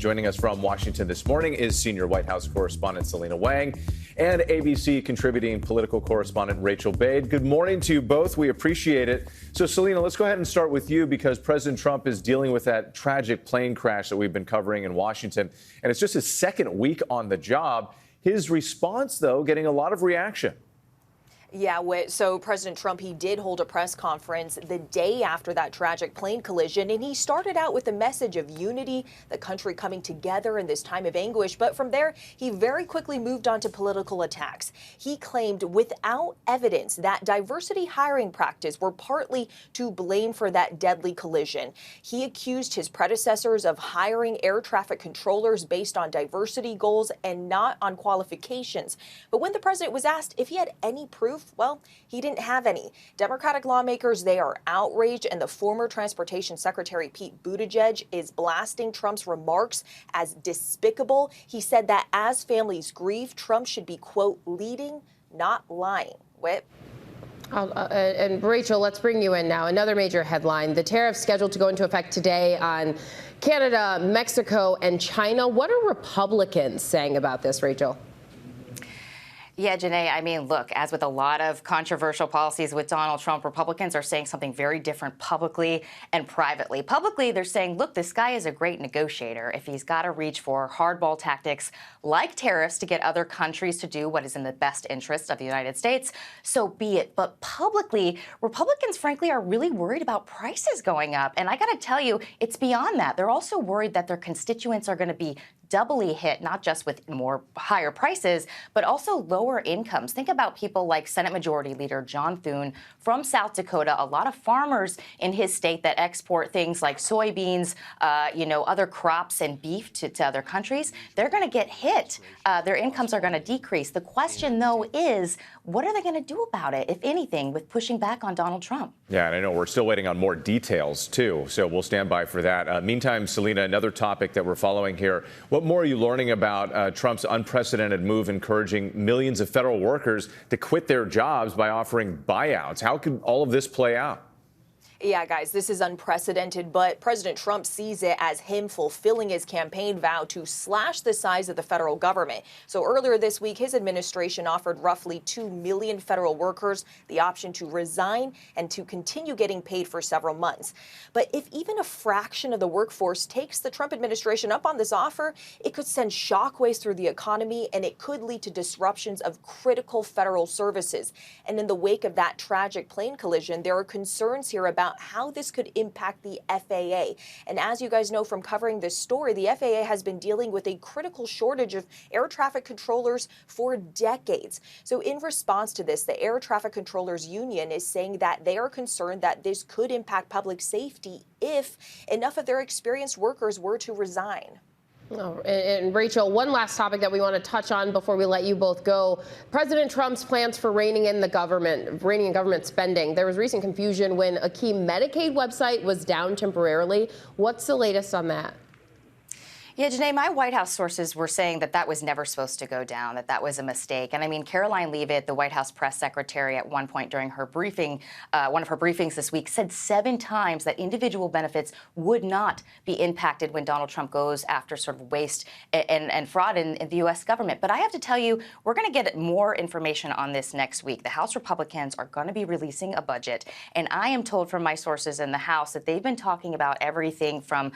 Joining us from Washington this morning is senior White House correspondent Selina Wang and ABC contributing political correspondent Rachael Bade. Good morning to you both. We appreciate it. So, Selina, let's go ahead and start with you because President Trump is dealing with that tragic plane crash that we've been covering in Washington. And it's just his second week on the job. His response, though, getting a lot of reaction. Yeah, so President Trump, he did hold a press conference the day after that tragic plane collision, and he started out with a message of unity, the country coming together in this time of anguish. But from there, he very quickly moved on to political attacks. He claimed without evidence that diversity hiring practices were partly to blame for that deadly collision. He accused his predecessors of hiring air traffic controllers based on diversity goals and not on qualifications. But when the president was asked if he had any proof, well, he didn't have any. Democratic lawmakers, they are outraged, and the former Transportation Secretary Pete Buttigieg is blasting Trump's remarks as despicable. He said that as families grieve, Trump should be, quote, leading, not lying. Whip. And Rachael, let's bring you in now. Another major headline, the tariffs scheduled to go into effect today on Canada, Mexico, and China. What are Republicans saying about this, Rachael? Yeah, Janae, I mean, look, as with a lot of controversial policies with Donald Trump, Republicans are saying something very different publicly and privately. Publicly, they're saying, look, this guy is a great negotiator. If he's got to reach for hardball tactics like tariffs to get other countries to do what is in the best interest of the United States, so be it. But publicly, Republicans, frankly, are really worried about prices going up. And I got to tell you, it's beyond that. They're also worried that their constituents are going to be doubly hit, not just with higher prices, but also lower incomes. Think about people like Senate Majority Leader John Thune from South Dakota, a lot of farmers in his state that export things like soybeans, other crops and beef to other countries. They're going to get hit. Their incomes are going to decrease. The question, though, is what are they going to do about it, if anything, with pushing back on Donald Trump? Yeah, and I know we're still waiting on more details, too, so we'll stand by for that. Meantime, Selina, another topic that we're following here. What more are you learning about Trump's unprecedented move encouraging millions of federal workers to quit their jobs by offering buyouts? How could all of this play out? Yeah, guys, this is unprecedented, but President Trump sees it as him fulfilling his campaign vow to slash the size of the federal government. So earlier this week, his administration offered roughly 2 million federal workers the option to resign and to continue getting paid for several months. But if even a fraction of the workforce takes the Trump administration up on this offer, it could send shockwaves through the economy, and it could lead to disruptions of critical federal services. And in the wake of that tragic plane collision, there are concerns here about how this could impact the FAA. And as you guys know from covering this story, the FAA has been dealing with a critical shortage of air traffic controllers for decades. So in response to this, the Air Traffic Controllers Union is saying that they are concerned that this could impact public safety if enough of their experienced workers were to resign. Oh, and Rachael, one last topic that we want to touch on before we let you both go. President Trump's plans for reining in government spending. There was recent confusion when a key Medicaid website was down temporarily. What's the latest on that? Yeah, Janae, my White House sources were saying that was never supposed to go down, that was a mistake. And I mean, Caroline Leavitt, the White House press secretary, at one point during her briefing, one of her briefings this week, said 7 times that individual benefits would not be impacted when Donald Trump goes after sort of waste and fraud in the U.S. government. But I have to tell you, we're going to get more information on this next week. The House Republicans are going to be releasing a budget. And I am told from my sources in the House that they've been talking about everything from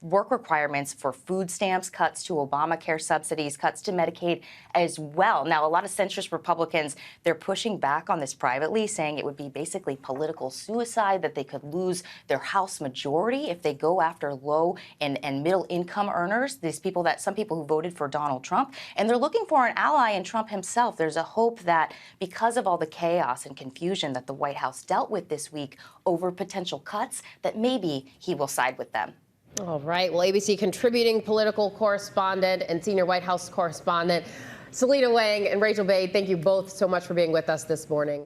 work requirements for food stamps, cuts to Obamacare subsidies, cuts to Medicaid as well. Now, a lot of centrist Republicans, they're pushing back on this privately, saying it would be basically political suicide, that they could lose their House majority if they go after low and middle income earners, some people who voted for Donald Trump. And they're looking for an ally in Trump himself. There's a hope that because of all the chaos and confusion that the White House dealt with this week over potential cuts, that maybe he will side with them. All right. Well, ABC contributing political correspondent and senior White House correspondent Selina Wang and Rachael Bade, thank you both so much for being with us this morning.